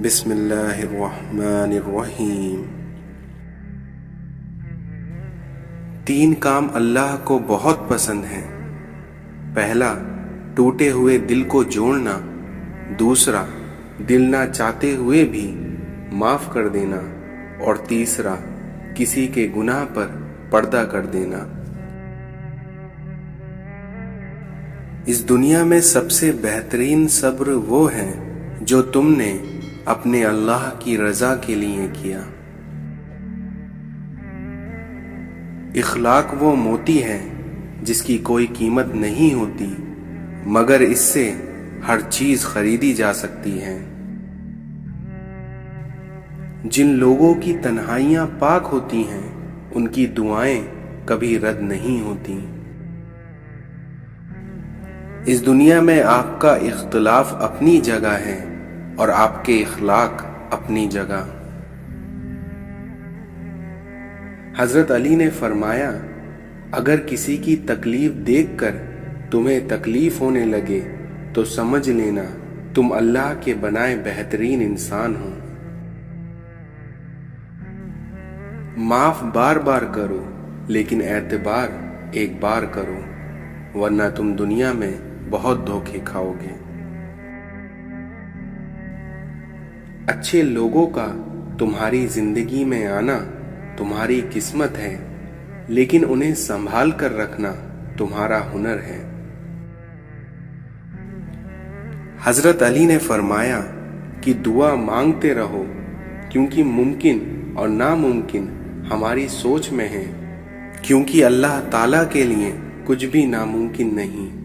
بسم اللہ الرحمن الرحیم۔ 3 کام اللہ کو بہت پسند ہیں۔ پہلا، ٹوٹے ہوئے دل کو جوڑنا۔ دوسرا، دل نہ چاہتے ہوئے بھی معاف کر دینا۔ اور تیسرا، کسی کے گناہ پر پردہ کر دینا۔ اس دنیا میں سب سے بہترین صبر وہ ہے جو تم نے اپنے اللہ کی رضا کے لیے کیا۔ اخلاق وہ موتی ہے جس کی کوئی قیمت نہیں ہوتی، مگر اس سے ہر چیز خریدی جا سکتی ہے۔ جن لوگوں کی تنہائیاں پاک ہوتی ہیں ان کی دعائیں کبھی رد نہیں ہوتی۔ اس دنیا میں آپ کا اختلاف اپنی جگہ ہے اور آپ کے اخلاق اپنی جگہ۔ حضرت علی نے فرمایا، اگر کسی کی تکلیف دیکھ کر تمہیں تکلیف ہونے لگے تو سمجھ لینا تم اللہ کے بنائے بہترین انسان ہو۔ معاف بار بار کرو لیکن اعتبار ایک بار کرو، ورنہ تم دنیا میں بہت دھوکے کھاؤ گے۔ اچھے لوگوں کا تمہاری زندگی میں آنا تمہاری قسمت ہے، لیکن انہیں سنبھال کر رکھنا تمہارا ہنر ہے۔ حضرت علی نے فرمایا کہ دعا مانگتے رہو، کیونکہ ممکن اور ناممکن ہماری سوچ میں ہے، کیونکہ اللہ تعالیٰ کے لیے کچھ بھی ناممکن نہیں۔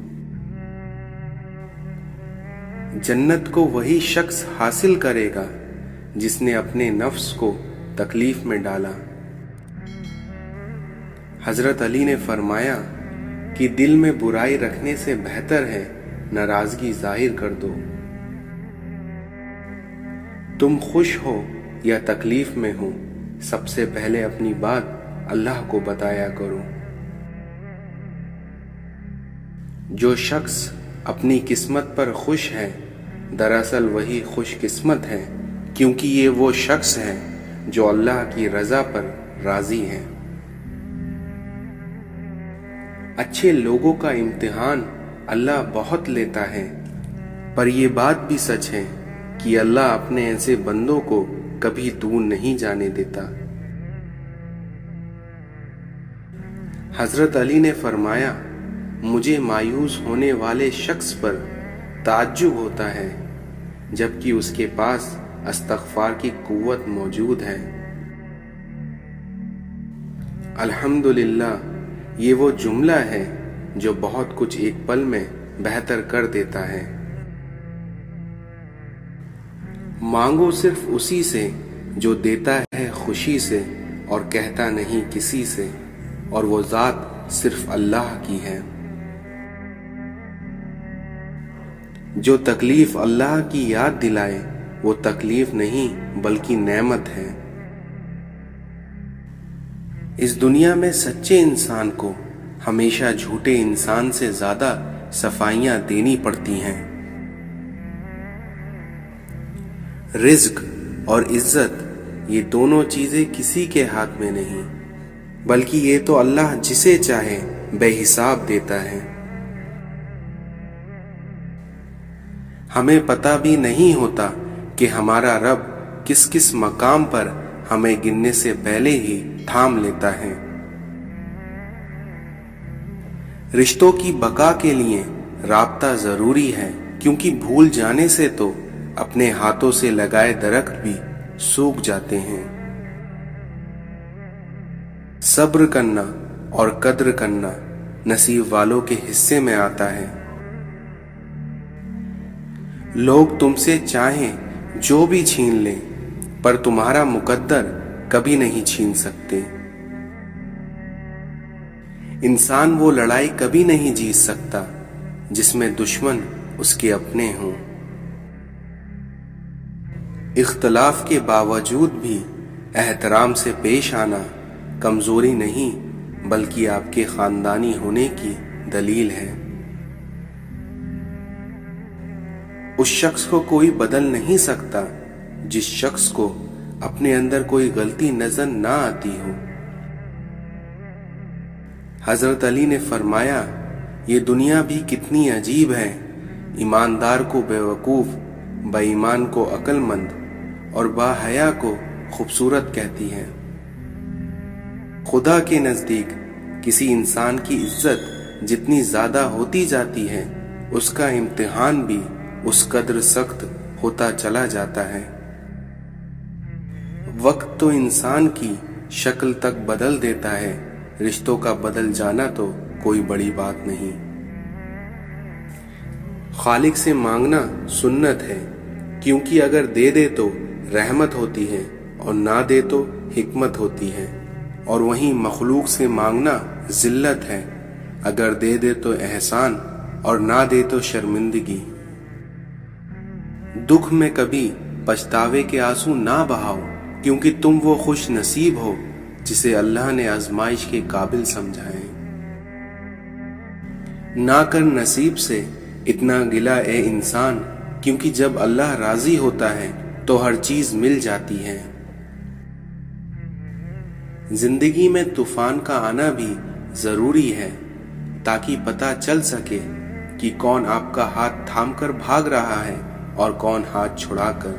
جنت کو وہی شخص حاصل کرے گا جس نے اپنے نفس کو تکلیف میں ڈالا۔ حضرت علی نے فرمایا کہ دل میں برائی رکھنے سے بہتر ہے ناراضگی ظاہر کر دو۔ تم خوش ہو یا تکلیف میں ہو، سب سے پہلے اپنی بات اللہ کو بتایا کرو۔ جو شخص اپنی قسمت پر خوش ہے دراصل وہی خوش قسمت ہے، کیونکہ یہ وہ شخص ہے جو اللہ کی رضا پر راضی ہے۔ اچھے لوگوں کا امتحان اللہ بہت لیتا ہے، پر یہ بات بھی سچ ہے کہ اللہ اپنے ایسے بندوں کو کبھی دور نہیں جانے دیتا۔ حضرت علی نے فرمایا، مجھے مایوس ہونے والے شخص پر تعجب ہوتا ہے جبکہ اس کے پاس استغفار کی قوت موجود ہے۔ الحمدللہ، یہ وہ جملہ ہے جو بہت کچھ ایک پل میں بہتر کر دیتا ہے۔ مانگو صرف اسی سے جو دیتا ہے خوشی سے اور کہتا نہیں کسی سے، اور وہ ذات صرف اللہ کی ہے۔ جو تکلیف اللہ کی یاد دلائے وہ تکلیف نہیں بلکہ نعمت ہے۔ اس دنیا میں سچے انسان کو ہمیشہ جھوٹے انسان سے زیادہ صفائیاں دینی پڑتی ہیں۔ رزق اور عزت یہ دونوں چیزیں کسی کے ہاتھ میں نہیں، بلکہ یہ تو اللہ جسے چاہے بے حساب دیتا ہے۔ ہمیں پتہ بھی نہیں ہوتا کہ ہمارا رب کس کس مقام پر ہمیں گننے سے پہلے ہی تھام لیتا ہے۔ رشتوں کی بقا کے لیے رابطہ ضروری ہے، کیونکہ بھول جانے سے تو اپنے ہاتھوں سے لگائے درخت بھی سوکھ جاتے ہیں۔ صبر کرنا اور قدر کرنا نصیب والوں کے حصے میں آتا ہے۔ لوگ تم سے چاہیں جو بھی چھین لیں، پر تمہارا مقدر کبھی نہیں چھین سکتے۔ انسان وہ لڑائی کبھی نہیں جیت سکتا جس میں دشمن اس کے اپنے ہوں۔ اختلاف کے باوجود بھی احترام سے پیش آنا کمزوری نہیں بلکہ آپ کے خاندانی ہونے کی دلیل ہے۔ اس شخص کو کوئی بدل نہیں سکتا جس شخص کو اپنے اندر کوئی غلطی نظر نہ آتی ہو۔ حضرت علی نے فرمایا، یہ دنیا بھی کتنی عجیب ہے، ایماندار کو بے وقوف، بے ایمان کو عقل مند اور با حیا کو خوبصورت کہتی ہے۔ خدا کے نزدیک کسی انسان کی عزت جتنی زیادہ ہوتی جاتی ہے، اس کا امتحان بھی اس قدر سخت ہوتا چلا جاتا ہے۔ وقت تو انسان کی شکل تک بدل دیتا ہے، رشتوں کا بدل جانا تو کوئی بڑی بات نہیں۔ خالق سے مانگنا سنت ہے، کیونکہ اگر دے دے تو رحمت ہوتی ہے اور نہ دے تو حکمت ہوتی ہے، اور وہیں مخلوق سے مانگنا ذلت ہے، اگر دے دے تو احسان اور نہ دے تو شرمندگی۔ دکھ میں کبھی پچھتاوے کے آنسو نہ بہاؤ، کیونکہ تم وہ خوش نصیب ہو جسے اللہ نے آزمائش کے قابل سمجھا ہے۔ نہ کر نصیب سے اتنا گلہ اے انسان، کیونکہ جب اللہ راضی ہوتا ہے تو ہر چیز مل جاتی ہے۔ زندگی میں طوفان کا آنا بھی ضروری ہے، تاکہ پتہ چل سکے کہ کون آپ کا ہاتھ تھام کر بھاگ رہا ہے اور کون ہاتھ چھڑا کر۔